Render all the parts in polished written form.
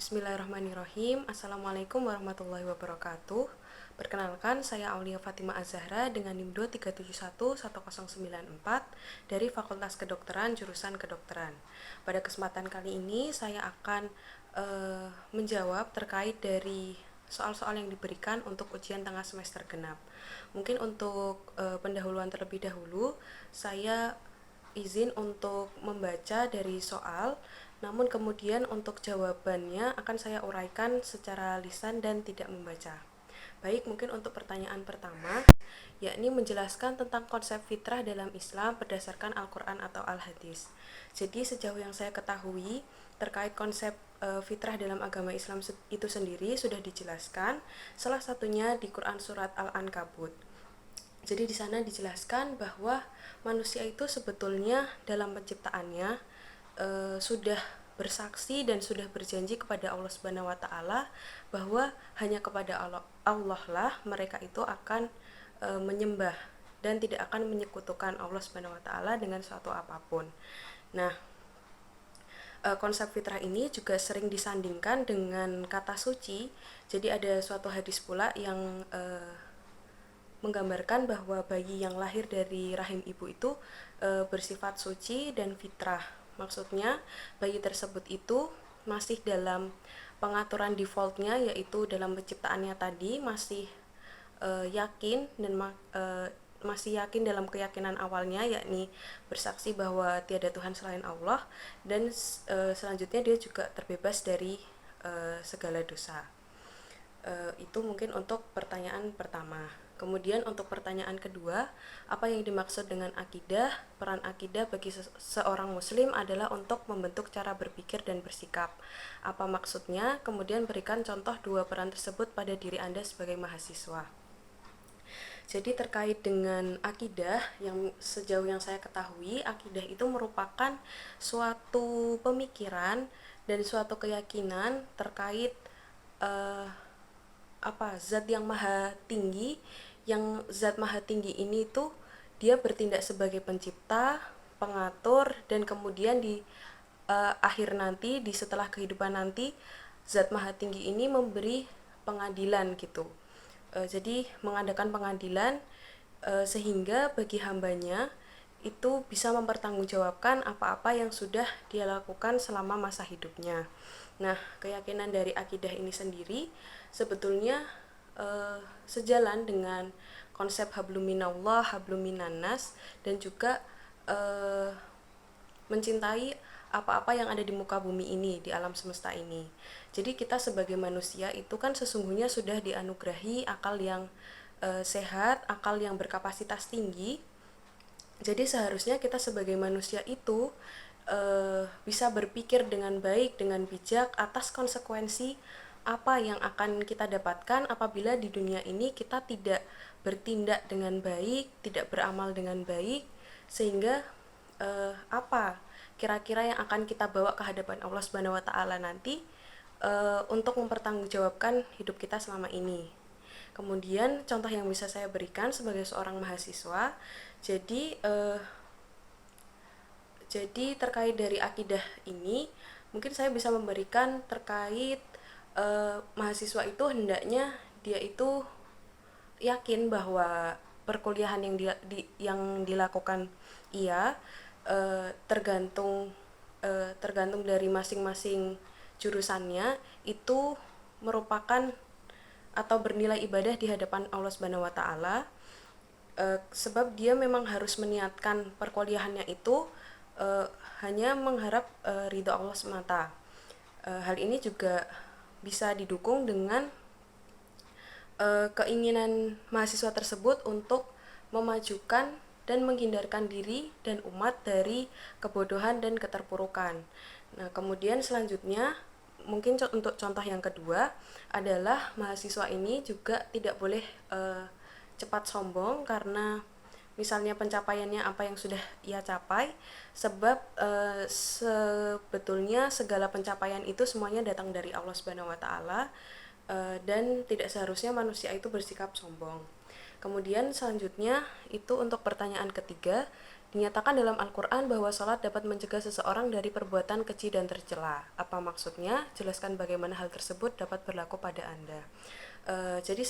Bismillahirrahmanirrahim. Assalamualaikum warahmatullahi wabarakatuh. Perkenalkan, saya Aulia Fatimah Az-Zahra dengan NIM 2371194 dari Fakultas Kedokteran jurusan Kedokteran. Pada kesempatan kali ini saya akan menjawab terkait dari soal-soal yang diberikan untuk ujian tengah semester genap. Mungkin untuk pendahuluan terlebih dahulu, saya izin untuk membaca dari soal, namun kemudian untuk jawabannya akan saya uraikan secara lisan dan tidak membaca. Baik, mungkin untuk pertanyaan pertama, yakni menjelaskan tentang konsep fitrah dalam Islam berdasarkan Al-Quran atau Al-Hadis. Jadi sejauh yang saya ketahui, terkait konsep fitrah dalam agama Islam itu sendiri sudah dijelaskan, salah satunya di Quran surat Al-Ankabut. Jadi di sana dijelaskan bahwa manusia itu sebetulnya dalam penciptaannya sudah bersaksi dan sudah berjanji kepada Allah Subhanahu wa taala bahwa hanya kepada Allah lah mereka itu akan menyembah dan tidak akan menyekutukan Allah Subhanahu wa taala dengan suatu apapun. Nah, konsep fitrah ini juga sering disandingkan dengan kata suci. Jadi ada suatu hadis pula yang menggambarkan bahwa bayi yang lahir dari rahim ibu itu bersifat suci dan fitrah. Maksudnya bayi tersebut itu masih dalam pengaturan defaultnya, yaitu dalam penciptaannya tadi masih yakin dan masih yakin dalam keyakinan awalnya, yakni bersaksi bahwa tiada Tuhan selain Allah, dan selanjutnya dia juga terbebas dari segala dosa. Itu mungkin untuk pertanyaan pertama. Kemudian untuk pertanyaan kedua, apa yang dimaksud dengan akidah? Peran akidah bagi seorang muslim adalah untuk membentuk cara berpikir dan bersikap. Apa maksudnya? Kemudian berikan contoh dua peran tersebut pada diri Anda sebagai mahasiswa. Jadi terkait dengan akidah, yang sejauh yang saya ketahui, akidah itu merupakan suatu pemikiran dan suatu keyakinan terkait zat yang maha tinggi. Yang zat maha tinggi ini tuh dia bertindak sebagai pencipta, pengatur, dan kemudian di akhir nanti, di setelah kehidupan nanti, zat maha tinggi ini memberi pengadilan gitu. Jadi mengadakan pengadilan sehingga bagi hambanya itu bisa mempertanggungjawabkan apa-apa yang sudah dia lakukan selama masa hidupnya. Nah, keyakinan dari akidah ini sendiri sebetulnya sejalan dengan konsep hablum minallah, hablum minannas, dan juga mencintai apa-apa yang ada di muka bumi ini, di alam semesta ini. Jadi kita sebagai manusia itu kan sesungguhnya sudah dianugerahi akal yang sehat, akal yang berkapasitas tinggi. Jadi seharusnya kita sebagai manusia itu bisa berpikir dengan baik, dengan bijak atas konsekuensi apa yang akan kita dapatkan apabila di dunia ini kita tidak bertindak dengan baik, tidak beramal dengan baik, sehingga apa kira-kira yang akan kita bawa ke hadapan Allah Subhanahu wa taala nanti untuk mempertanggungjawabkan hidup kita selama ini. Kemudian contoh yang bisa saya berikan sebagai seorang mahasiswa, jadi terkait dari akidah ini, mungkin saya bisa memberikan terkait mahasiswa itu hendaknya dia itu yakin bahwa perkuliahan yang dilakukan ia tergantung dari masing-masing jurusannya itu merupakan atau bernilai ibadah di hadapan Allah Subhanahu wa taala, sebab dia memang harus meniatkan perkuliahannya itu hanya mengharap ridho Allah semata. Hal ini juga bisa didukung dengan keinginan mahasiswa tersebut untuk memajukan dan menghindarkan diri dan umat dari kebodohan dan keterpurukan. Nah, kemudian selanjutnya mungkin untuk contoh yang kedua adalah mahasiswa ini juga tidak boleh cepat sombong karena misalnya pencapaiannya apa yang sudah ia capai, sebab sebetulnya segala pencapaian itu semuanya datang dari Allah Subhanahu wa taala, dan tidak seharusnya manusia itu bersikap sombong. Kemudian selanjutnya itu untuk pertanyaan ketiga, Dinyatakan dalam Al-Quran bahwa sholat dapat mencegah seseorang dari perbuatan keji dan tercela. Apa maksudnya? Jelaskan bagaimana hal tersebut dapat berlaku pada Anda. Jadi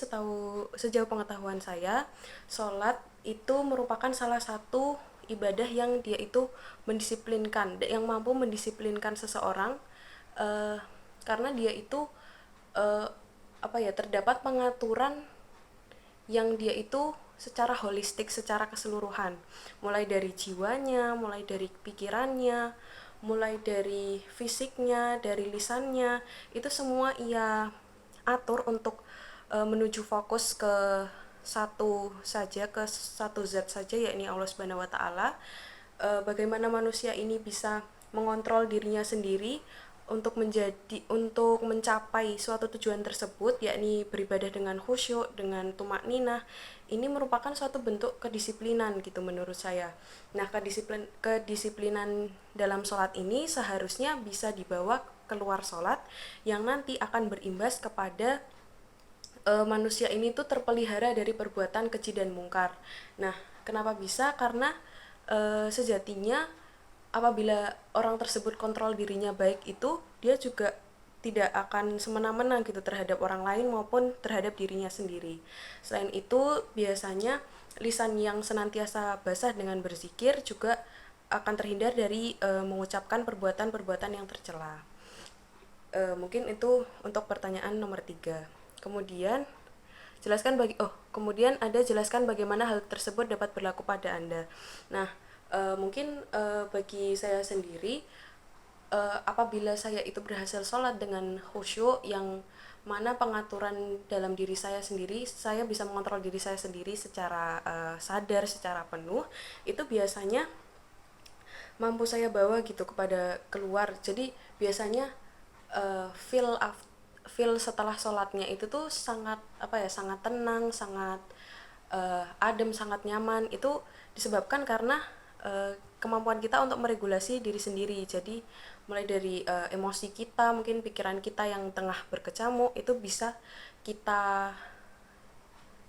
sejauh pengetahuan saya, sholat itu merupakan salah satu ibadah yang dia itu mendisiplinkan, yang mampu mendisiplinkan seseorang, karena dia itu terdapat pengaturan yang dia itu secara holistik, secara keseluruhan, mulai dari jiwanya, mulai dari pikirannya, mulai dari fisiknya, dari lisannya, itu semua ia atur untuk menuju fokus ke satu zat saja, yakni Allah Subhanahu wa taala. Bagaimana manusia ini bisa mengontrol dirinya sendiri untuk mencapai suatu tujuan tersebut, yakni beribadah dengan khusyuk, dengan tumakninah. Ini merupakan suatu bentuk kedisiplinan gitu menurut saya. Nah, kedisiplinan dalam sholat ini seharusnya bisa dibawa keluar sholat, yang nanti akan berimbas kepada manusia ini tuh terpelihara dari perbuatan keji dan mungkar. Nah, kenapa bisa? Karena sejatinya apabila orang tersebut kontrol dirinya baik, itu dia juga tidak akan semena-mena gitu terhadap orang lain maupun terhadap dirinya sendiri. Selain itu, biasanya lisan yang senantiasa basah dengan berzikir juga akan terhindar dari mengucapkan perbuatan-perbuatan yang tercela. Mungkin itu untuk pertanyaan nomor 3. Kemudian kemudian ada jelaskan bagaimana hal tersebut dapat berlaku pada Anda. Nah, mungkin bagi saya sendiri, apabila saya itu berhasil sholat dengan khusyuk, yang mana pengaturan dalam diri saya sendiri, saya bisa mengontrol diri saya sendiri secara sadar, secara penuh, itu biasanya mampu saya bawa gitu kepada keluar. Jadi biasanya feel setelah sholatnya itu tuh sangat sangat tenang, sangat adem, sangat nyaman. Itu disebabkan karena kemampuan kita untuk meregulasi diri sendiri. Jadi mulai dari emosi kita, mungkin pikiran kita yang tengah berkecamuk, itu bisa kita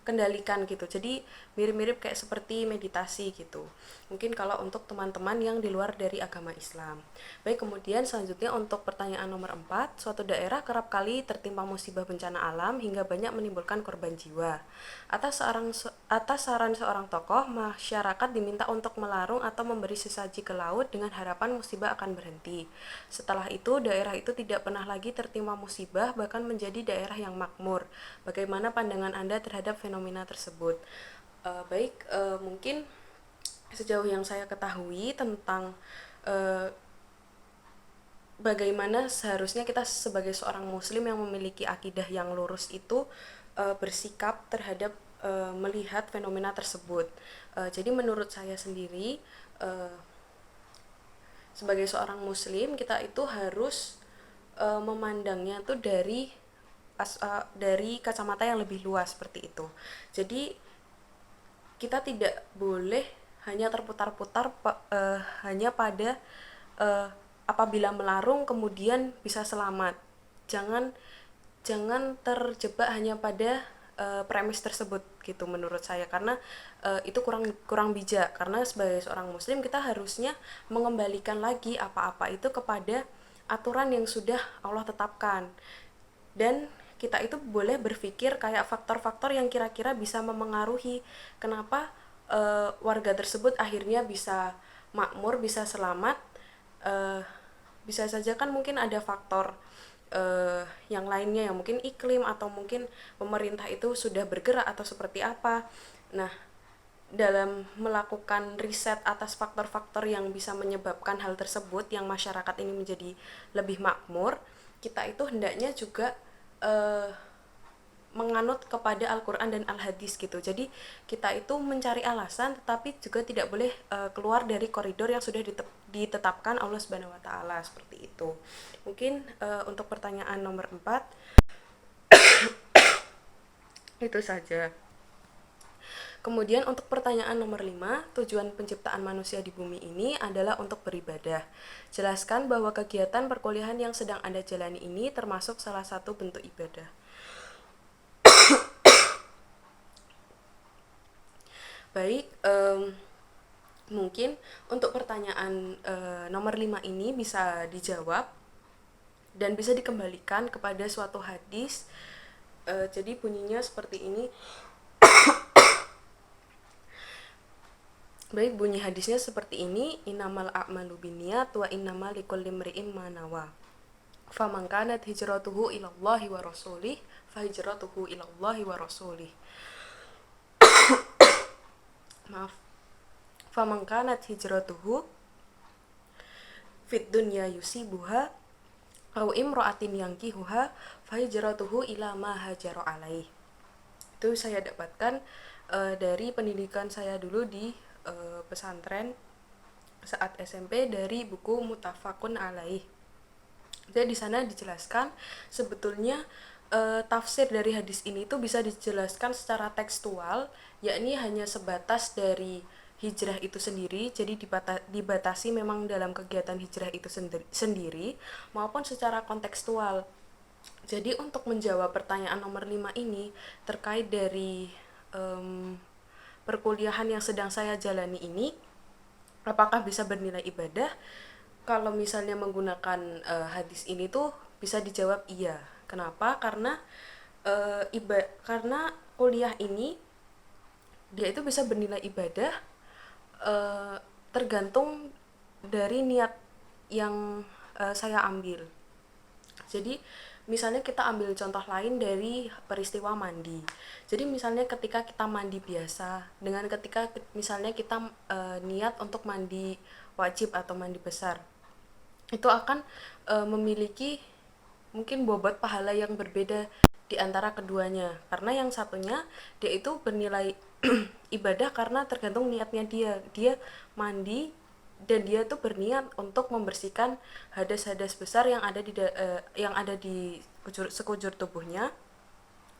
kendalikan gitu. Jadi mirip-mirip kayak seperti meditasi gitu. Mungkin kalau untuk teman-teman yang di luar dari agama Islam. Baik, kemudian selanjutnya untuk pertanyaan nomor 4, suatu daerah kerap kali tertimpa musibah bencana alam hingga banyak menimbulkan korban jiwa. Atas saran seorang tokoh, masyarakat diminta untuk melarung atau memberi sesaji ke laut dengan harapan musibah akan berhenti. Setelah itu, daerah itu tidak pernah lagi tertimpa musibah, bahkan menjadi daerah yang makmur. Bagaimana pandangan Anda terhadap fenomena tersebut? Mungkin sejauh yang saya ketahui tentang bagaimana seharusnya kita sebagai seorang muslim yang memiliki akidah yang lurus itu bersikap terhadap melihat fenomena tersebut. Jadi menurut saya sendiri, sebagai seorang muslim, kita itu harus memandangnya tuh dari kacamata yang lebih luas seperti itu. Jadi kita tidak boleh hanya terputar-putar hanya pada apabila melarung kemudian bisa selamat. Jangan terjebak hanya pada premis tersebut gitu menurut saya, karena itu kurang bijak. Karena sebagai seorang muslim kita harusnya mengembalikan lagi apa-apa itu kepada aturan yang sudah Allah tetapkan, dan kita itu boleh berpikir kayak faktor-faktor yang kira-kira bisa memengaruhi kenapa warga tersebut akhirnya bisa makmur, bisa selamat. Bisa saja kan mungkin ada faktor yang lainnya, yang mungkin iklim atau mungkin pemerintah itu sudah bergerak atau seperti apa. Nah, dalam melakukan riset atas faktor-faktor yang bisa menyebabkan hal tersebut, yang masyarakat ini menjadi lebih makmur, kita itu hendaknya juga menganut kepada Al-Quran dan Al-Hadis gitu. Jadi kita itu mencari alasan, tetapi juga tidak boleh keluar dari koridor yang sudah ditetapkan Allah Subhanahu wa taala, seperti itu. Mungkin untuk pertanyaan nomor 4 itu saja. Kemudian untuk pertanyaan nomor 5, tujuan penciptaan manusia di bumi ini adalah untuk beribadah. Jelaskan bahwa kegiatan perkuliahan yang sedang Anda jalani ini termasuk salah satu bentuk ibadah. Baik, Mungkin untuk pertanyaan nomor 5 ini bisa dijawab dan bisa dikembalikan kepada suatu hadis. Jadi bunyinya seperti ini. Baik, bunyi hadisnya seperti ini. Innamal a'malu binniyat wa innamal likulli imri'in ma nawa. Faman kanat hijratuhu ilallahi wa rasulih fa hijratuhu ilallahi wa rasulih. Maaf. Faman kanat hijratuhu fit dunya yusibuha au imra'atin yankihuha fa hijratuhu ila ma hajara alaih. Itu saya dapatkan dari pendidikan saya dulu di pesantren saat SMP dari buku Mutafakun Alaih. Jadi di sana dijelaskan sebetulnya tafsir dari hadis ini tuh bisa dijelaskan secara tekstual, yakni hanya sebatas dari hijrah itu sendiri, jadi dibatasi memang dalam kegiatan hijrah itu sendiri maupun secara kontekstual. Jadi untuk menjawab pertanyaan nomor 5 ini terkait dari perkuliahan yang sedang saya jalani ini, apakah bisa bernilai ibadah? Kalau misalnya menggunakan hadis ini tuh bisa dijawab iya. Kenapa? Karena karena kuliah ini dia itu bisa bernilai ibadah tergantung dari niat yang saya ambil. Jadi misalnya kita ambil contoh lain dari peristiwa mandi. Jadi misalnya ketika kita mandi biasa dengan ketika misalnya kita niat untuk mandi wajib atau mandi besar, itu akan memiliki mungkin bobot pahala yang berbeda di antara keduanya, karena yang satunya dia itu bernilai ibadah karena tergantung niatnya dia mandi dan dia tuh berniat untuk membersihkan hadas-hadas besar yang ada di sekujur tubuhnya.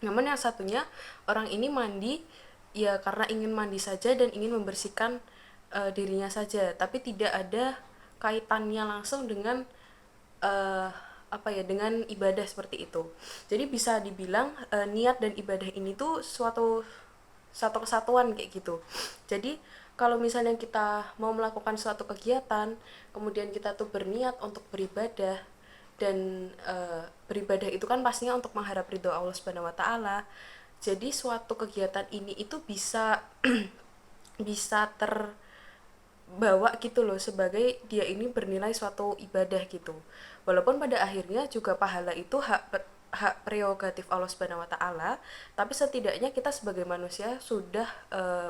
Namun yang satunya orang ini mandi ya karena ingin mandi saja dan ingin membersihkan dirinya saja, tapi tidak ada kaitannya langsung dengan dengan ibadah seperti itu. Jadi bisa dibilang niat dan ibadah ini tuh satu kesatuan kayak gitu. Jadi kalau misalnya kita mau melakukan suatu kegiatan, kemudian kita tuh berniat untuk beribadah dan beribadah itu kan pastinya untuk mengharap ridho Allah Subhanahu wa taala. Jadi suatu kegiatan ini itu bisa bisa terbawa gitu loh sebagai dia ini bernilai suatu ibadah gitu. Walaupun pada akhirnya juga pahala itu hak prerogatif Allah Subhanahu wa taala, tapi setidaknya kita sebagai manusia sudah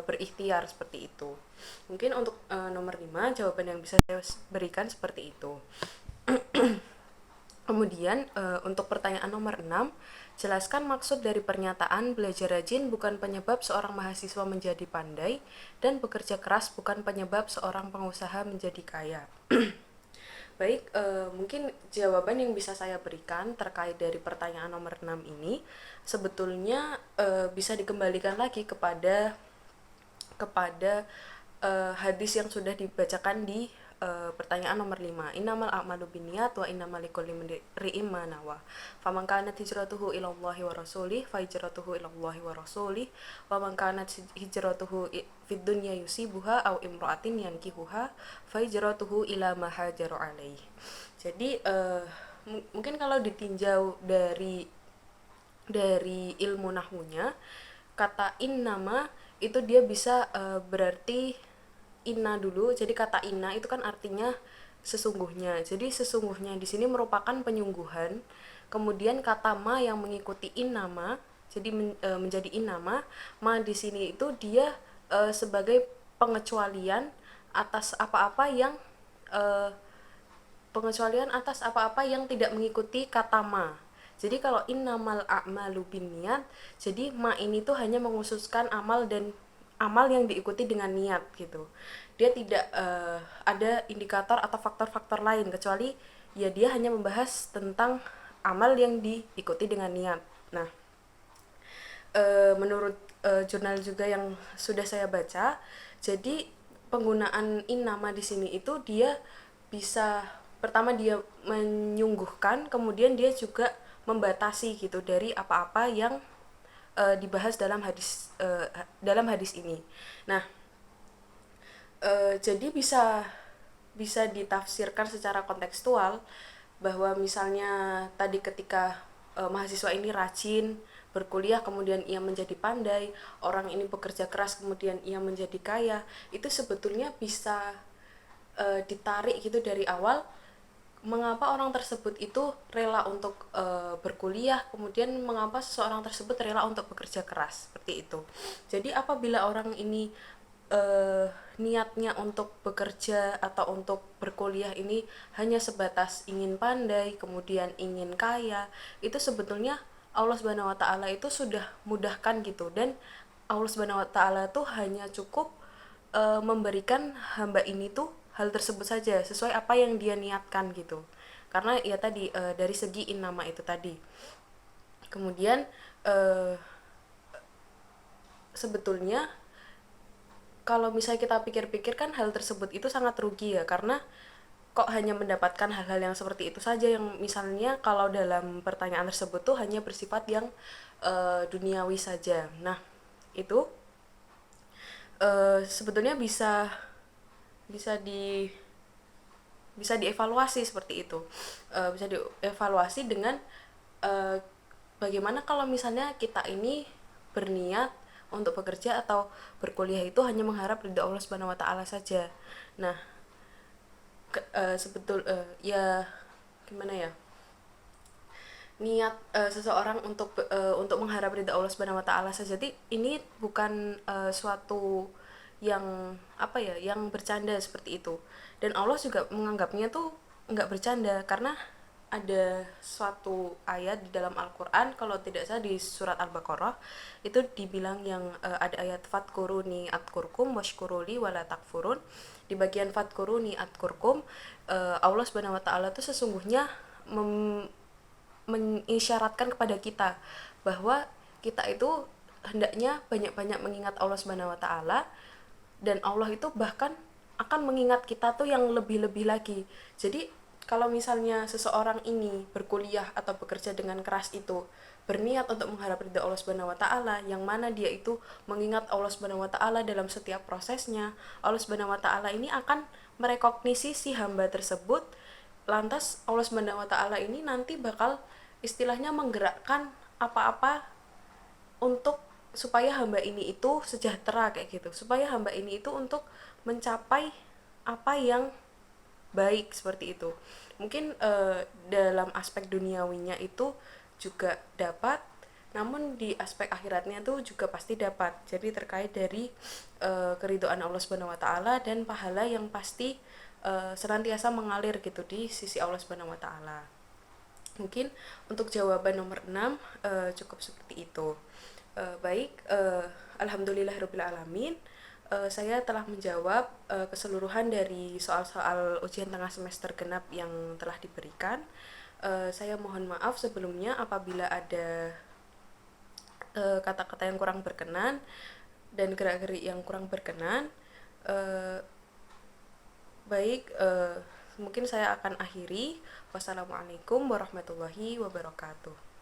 berikhtiar seperti itu. Mungkin untuk nomor 5 jawaban yang bisa saya berikan seperti itu. Kemudian untuk pertanyaan nomor 6, jelaskan maksud dari pernyataan belajar rajin bukan penyebab seorang mahasiswa menjadi pandai dan bekerja keras bukan penyebab seorang pengusaha menjadi kaya. Baik, mungkin jawaban yang bisa saya berikan terkait dari pertanyaan nomor 6 ini sebetulnya bisa dikembalikan lagi kepada hadis yang sudah dibacakan di pertanyaan nomor 5. Innamal a'malu binniyat wa innamal likulli imri'in ma nawa. Faman kanat hijratuhu ilallahi wa rasulih fa hijratuhu ilallahi wa rasulih wa man kanat hijratuhu fid dunya yusibuha au imra'atin yankihuha fa hijratuhu ila ma hajara alaih. Jadi mungkin kalau ditinjau dari ilmu nahwunya, kata innama itu dia bisa berarti inna dulu. Jadi kata inna itu kan artinya sesungguhnya. Jadi sesungguhnya di sini merupakan penyungguhan. Kemudian kata ma yang mengikuti innama, jadi menjadi innama. Ma di sini itu dia sebagai pengecualian atas apa-apa yang tidak mengikuti kata ma. Jadi kalau innamal a'malu binniyat, jadi ma ini tuh hanya menghususkan amal yang diikuti dengan niat gitu. Dia tidak ada indikator atau faktor-faktor lain kecuali ya dia hanya membahas tentang amal yang diikuti dengan niat. Nah, menurut jurnal juga yang sudah saya baca, jadi penggunaan innama di sini itu dia bisa pertama dia menyungguhkan, kemudian dia juga membatasi gitu dari apa-apa yang dibahas dalam hadis ini. Nah, Jadi bisa bisa ditafsirkan secara kontekstual bahwa misalnya tadi ketika mahasiswa ini rajin berkuliah kemudian ia menjadi pandai, orang ini bekerja keras kemudian ia menjadi kaya, itu sebetulnya bisa ditarik gitu dari awal, mengapa orang tersebut itu rela untuk berkuliah, kemudian mengapa seseorang tersebut rela untuk bekerja keras seperti itu. Jadi apabila orang ini niatnya untuk bekerja atau untuk berkuliah ini hanya sebatas ingin pandai, kemudian ingin kaya, itu sebetulnya Allah Subhanahu wa taala itu sudah mudahkan gitu, dan Allah Subhanahu wa taala tuh hanya cukup memberikan hamba ini tuh hal tersebut saja sesuai apa yang dia niatkan gitu. Karena ya tadi dari segi innama itu tadi. Kemudian uh, sebetulnya kalau misalnya kita pikir-pikir kan hal tersebut itu sangat rugi ya, karena kok hanya mendapatkan hal-hal yang seperti itu saja, yang misalnya kalau dalam pertanyaan tersebut tuh hanya bersifat yang duniawi saja. Nah itu sebetulnya bisa bisa di bisa dievaluasi seperti itu. Bisa dievaluasi dengan uh, bagaimana kalau misalnya kita ini berniat untuk bekerja atau berkuliah itu hanya mengharap ridha Allah Subhanahu wa taala saja. Nah, ya gimana ya? Niat seseorang untuk mengharap ridha Allah Subhanahu wa taala saja, jadi ini bukan suatu yang apa ya, yang bercanda seperti itu. Dan Allah juga menganggapnya tuh nggak bercanda, karena ada suatu ayat di dalam Al-Qur'an, kalau tidak salah di surat Al-Baqarah, itu dibilang yang ada ayat fatkuruni atkurkum washkuruli wala takfurun. Di bagian fatkuruni atkurkum, Allah Subhanahu wa taala tuh sesungguhnya mengisyaratkan kepada kita bahwa kita itu hendaknya banyak-banyak mengingat Allah Subhanahu wa taala, dan Allah itu bahkan akan mengingat kita tuh yang lebih-lebih lagi. Jadi kalau misalnya seseorang ini berkuliah atau bekerja dengan keras itu berniat untuk mengharap ridha Allah Subhanahu wa taala, yang mana dia itu mengingat Allah Subhanahu wa taala dalam setiap prosesnya, Allah Subhanahu wa taala ini akan merekognisi si hamba tersebut. Lantas Allah Subhanahu wa taala ini nanti bakal istilahnya menggerakkan apa-apa untuk supaya hamba ini itu sejahtera kayak gitu, supaya hamba ini itu untuk mencapai apa yang baik seperti itu. Mungkin dalam aspek duniawinya itu juga dapat, namun di aspek akhiratnya tuh juga pasti dapat. Jadi terkait dari keridhaan Allah Subhanahu wa taala dan pahala yang pasti senantiasa mengalir gitu di sisi Allah Subhanahu wa taala. Mungkin untuk jawaban nomor 6 cukup seperti itu. Baik, alhamdulillahirabbil alamin. Saya telah menjawab keseluruhan dari soal-soal ujian tengah semester genap yang telah diberikan. Saya mohon maaf sebelumnya apabila ada kata-kata yang kurang berkenan dan gerak-gerik yang kurang berkenan. Baik, mungkin saya akan akhiri. Wassalamualaikum warahmatullahi wabarakatuh.